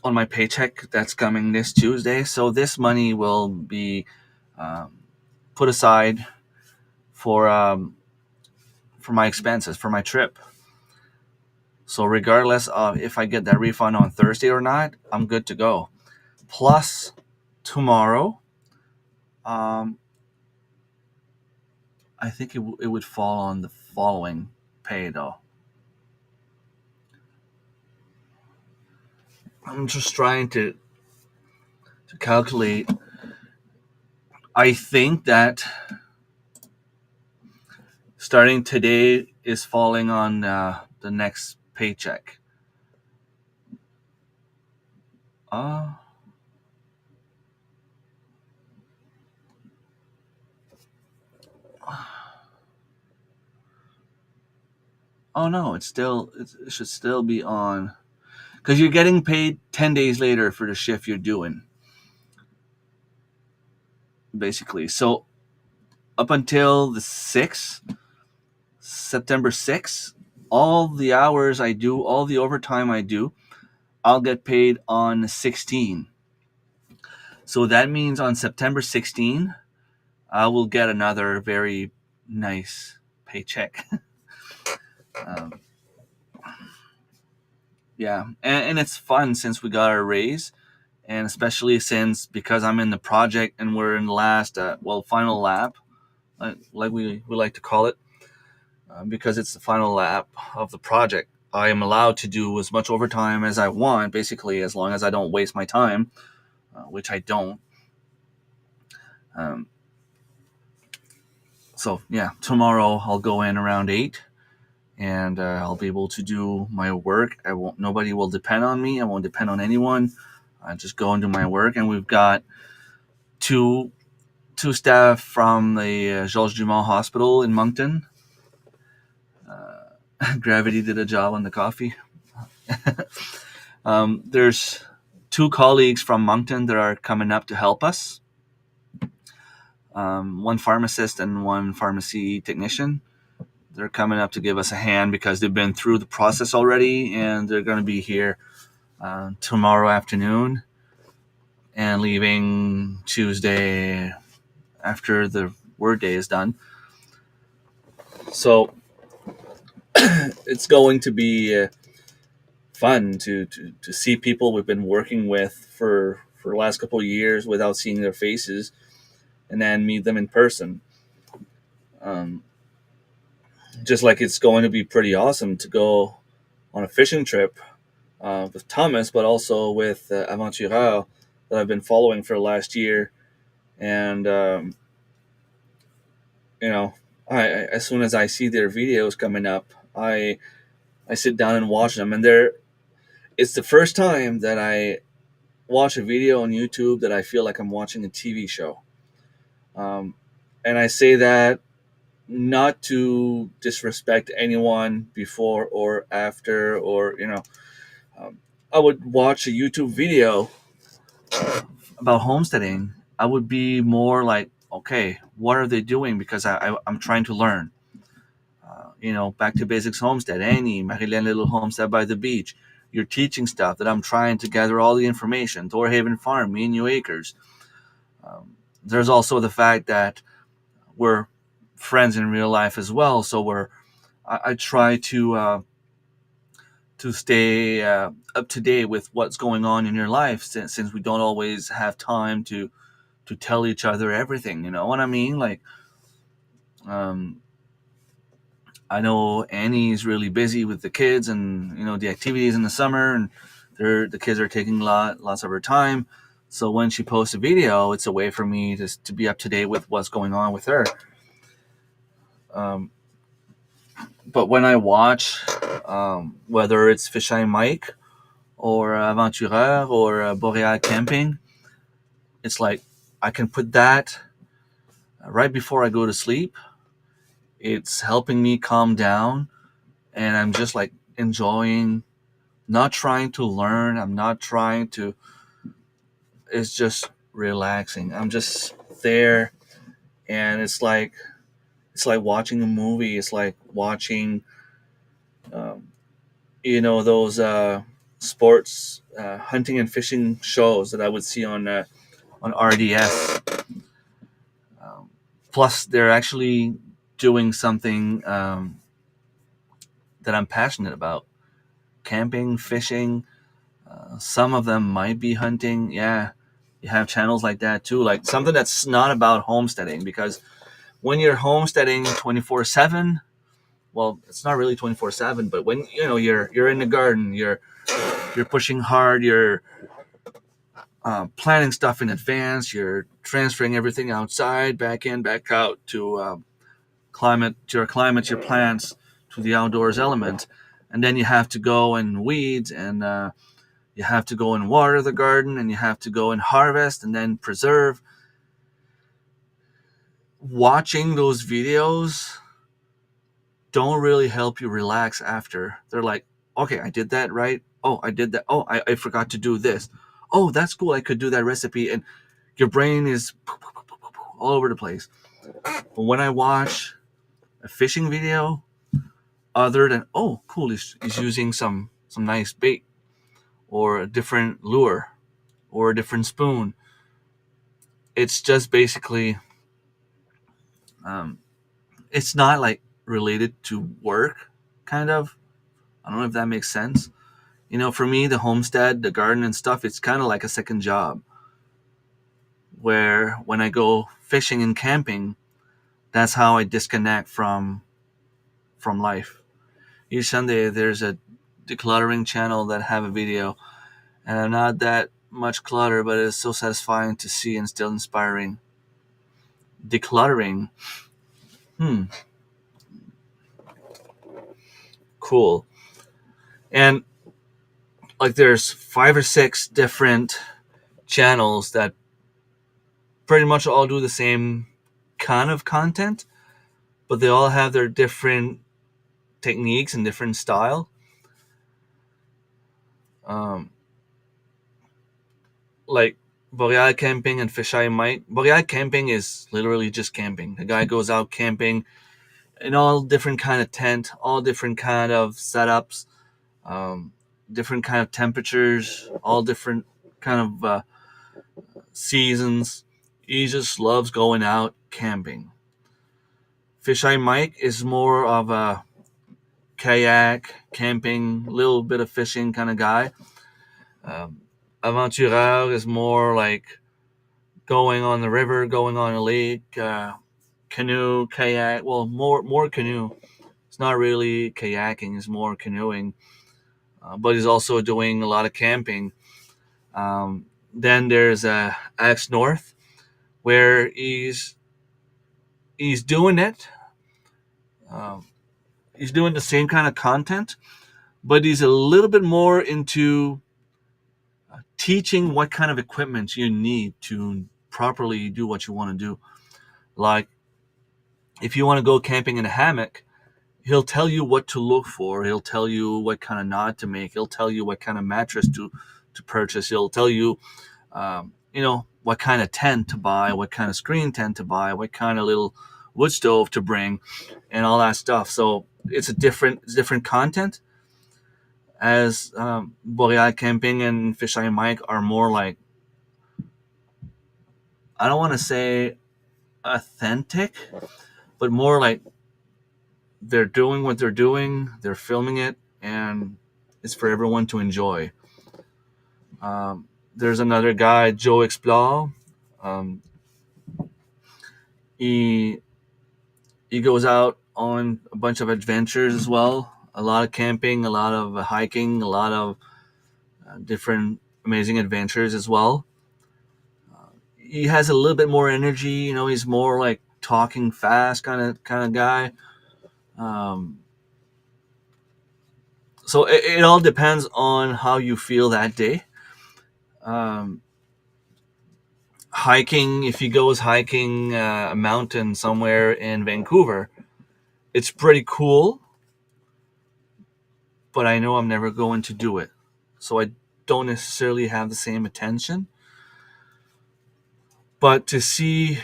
on my paycheck that's coming this Tuesday. So this money will be um, put aside for my expenses for my trip. So regardless of if I get that refund on Thursday or not, I'm good to go. Plus, tomorrow, um, I think it would fall on the following pay though. I'm just trying to calculate. I think that starting today is falling on the next paycheck. Uh, oh no, it should still be on because you're getting paid 10 days later for the shift you're doing, basically. So up until the 6th, September 6th, all the hours I do, all the overtime I do, I'll get paid on 16. So that means on September 16, I will get another very nice paycheck. um, yeah, and it's fun since we got our raise, and especially since because I'm in the project and we're in the last, final lap, like we like to call it, because it's the final lap of the project. I am allowed to do as much overtime as I want, basically, as long as I don't waste my time, which I don't. Um, so yeah, tomorrow I'll go in around 8, and I'll be able to do my work. I won't. Nobody will depend on me. I won't depend on anyone. I just go and do my work, and we've got two two staff from the Georges Dumont Hospital in Moncton. Gravity did a job on the coffee. There's two colleagues from Moncton that are coming up to help us. One pharmacist and one pharmacy technician. They're coming up to give us a hand because they've been through the process already, and they're going to be here tomorrow afternoon and leaving Tuesday after the word day is done. So it's going to be fun to see people we've been working with for the last couple of years without seeing their faces, and then meet them in person. Um, just like it's going to be pretty awesome to go on a fishing trip with Thomas, but also with Aventureur that I've been following for the last year. And you know, as soon as I see their videos coming up, I sit down and watch them, and it's the first time that I watch a video on YouTube that I feel like I'm watching a TV show. Um, and I say that not to disrespect anyone before or after, or um, I would watch a YouTube video about homesteading. I would be more like, okay, what are they doing? Because I'm trying to learn. Back to basics homestead, Annie, Marilyn Little Homestead by the Beach. You're teaching stuff that I'm trying to gather all the information. Torhaven Farm, Me and You Acres. There's also the fact that we're friends in real life as well, so I try to stay up to date with what's going on in your life, since we don't always have time to tell each other everything. You know what I mean? Like, um, I know Annie's really busy with the kids and the activities in the summer, and the kids are taking lots of her time. So when she posts a video, it's a way for me to be up to date with what's going on with her. Um, but when I watch, whether it's Fisheye Mike or Aventureur or Boreal Camping, it's like I can put that right before I go to sleep. It's helping me calm down, and I'm just like enjoying, not trying to learn. I'm not trying to, it's just relaxing. I'm just there, and it's like watching a movie. It's like watching, um, those sports hunting and fishing shows that I would see on RDS. Um, Plus, they're actually doing something that I'm passionate about: camping, fishing. Some of them might be hunting. Yeah, you have channels like that too, like something that's not about homesteading. Because when you're homesteading 24/7, well, it's not really 24/7, but when you're in the garden, you're pushing hard, you're planning stuff in advance, you're transferring everything outside, back in, back out to climate your plants to the outdoors element, and then you have to go and weeds, and you have to go and water the garden, and you have to go and harvest and then preserve. Watching those videos don't really help you relax after. They're like, okay, I did that, right? Oh, I did that. Oh, I forgot to do this. Oh, that's cool. I could do that recipe. And your brain is all over the place. But when I watch a fishing video, other than, oh, cool, he's using some nice bait, or a different lure, or a different spoon, it's just basically, um, it's not like related to work, kind of. I don't know if that makes sense. For me, the homestead, the garden and stuff, it's kind of like a second job. Where when I go fishing and camping, that's how I disconnect from life. Each Sunday, there's a decluttering channel that have a video, and I'm not that much clutter, but it's so satisfying to see and still inspiring. Decluttering, cool. And like, there's 5 or 6 different channels that pretty much all do the same kind of content, but they all have their different techniques and different style. Um, like Boreal Camping and Fisheye Mike. Boreal Camping is literally just camping. The guy goes out camping in all different kind of tent, all different kind of setups, um, different kind of temperatures, all different kind of seasons. He just loves going out camping. Fisheye Mike is more of a kayak, camping, little bit of fishing kind of guy. Um, Aventureur is more like going on the river, going on a lake, canoe, kayak. Well, more canoe. It's not really kayaking; it's more canoeing. But he's also doing a lot of camping. Then there's Axe North, where he's doing it. Um, he's doing the same kind of content, but he's a little bit more into teaching what kind of equipment you need to properly do what you want to do. Like, if you want to go camping in a hammock, he'll tell you what to look for. He'll tell you what kind of knot to make. He'll tell you what kind of mattress to purchase. He'll tell you, what kind of tent to buy, what kind of screen tent to buy, what kind of little wood stove to bring, and all that stuff. So it's different content. As Boreal Camping and Fisheye Mike are more like, I don't want to say authentic, but more like they're doing what they're doing, they're filming it, and it's for everyone to enjoy. There's another guy, Joe Explore. Um, he he goes out on a bunch of adventures as well. A lot of camping, a lot of hiking, a lot of different amazing adventures as well. He has a little bit more energy. He's more like talking fast kind of guy. Um, so it all depends on how you feel that day. Um, Hiking, if he goes hiking a mountain somewhere in Vancouver, it's pretty cool, but I know I'm never going to do it. So I don't necessarily have the same attention. But to see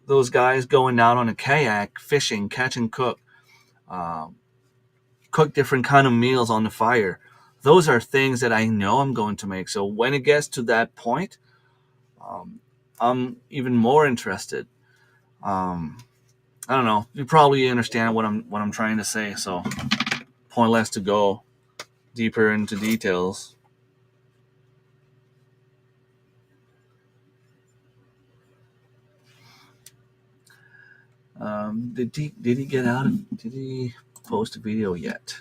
those guys going out on a kayak, fishing, catch and um, cook different kind of meals on the fire, those are things that I know I'm going to make. So when it gets to that point, um, I'm even more interested. Um, I don't know. You probably understand what I'm trying to say. So pointless to go deeper into details. Did he get out? Did he post a video yet?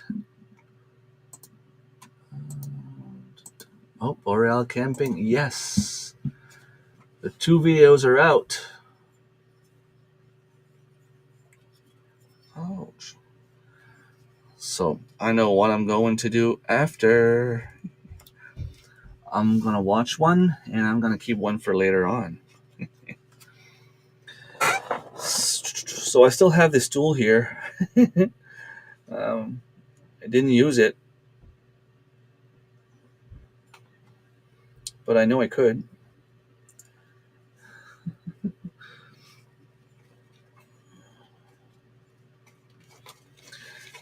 Oh, Boreal Camping. Yes, the 2 videos are out. Oh, so I know what I'm going to do after. I'm gonna watch one, and I'm gonna keep one for later on. So I still have this tool here. I didn't use it, but I know I could.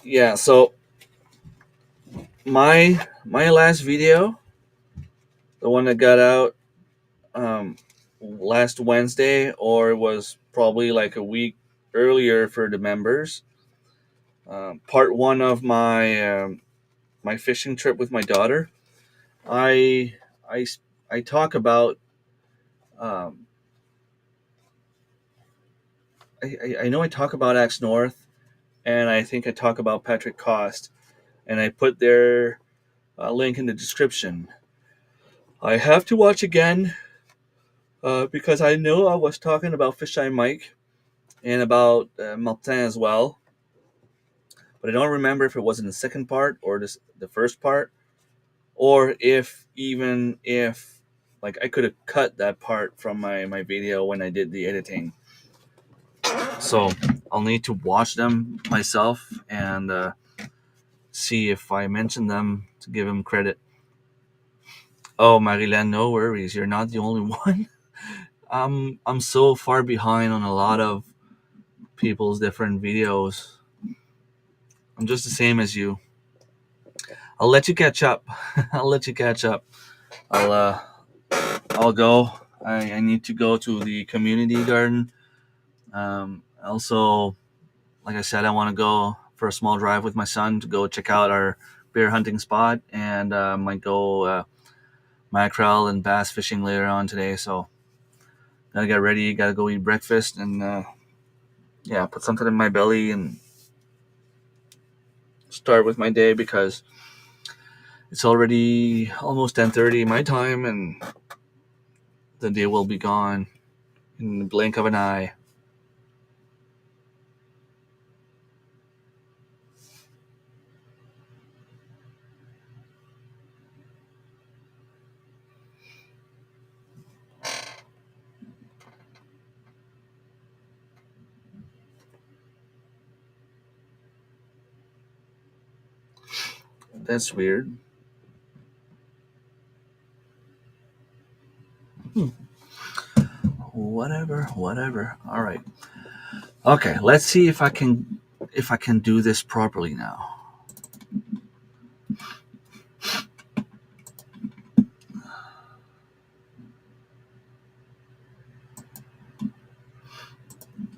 Yeah. So my last video, the one that got out um, last Wednesday, or it was probably like a week earlier for the members. Part one of my fishing trip with my daughter. I I I talk about. Um, I know I talk about Axe North, and I think I talk about Patrick Cost, and I put their link in the description. I have to watch again because I know I was talking about Fisheye Mike and about Martin as well, but I don't remember if it was in the second part or the first part, or if like I could have cut that part from my video when I did the editing. So I'll need to watch them myself and see if I mention them to give them credit. Oh, Marilyn, no worries. You're not the only one. I'm so far behind on a lot of people's different videos. I'm just the same as you. I'll let you catch up. I'll let you catch up. I'll uh I'll go. I need to go to the community garden. Also, like I said, I want to go for a small drive with my son to go check out our bear hunting spot, and might go mackerel and bass fishing later on today. So gotta get ready. Gotta go eat breakfast and yeah, put something in my belly and start with my day because it's already almost 10:30 my time, and the day will be gone in the blink of an eye. That's weird. Whatever. All right. Okay, let's see if I can do this properly now.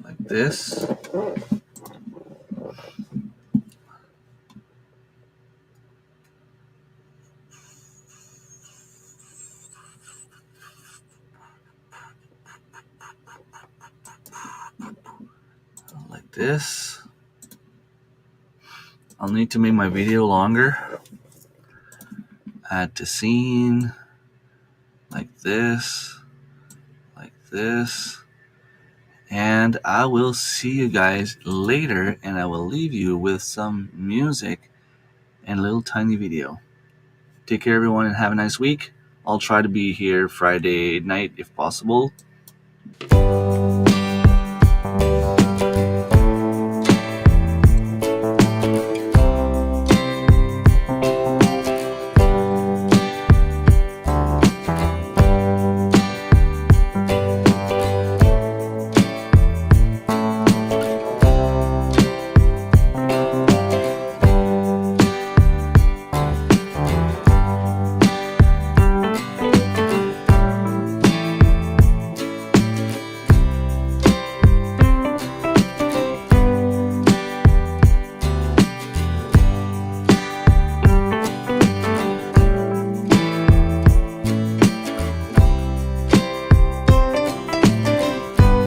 Like this. Like this. I'll need to make my video longer. Add to scene. Like this. Like this. And I will see you guys later, and I will leave you with some music and a little tiny video. Take care, everyone, and have a nice week. I'll try to be here Friday night if possible.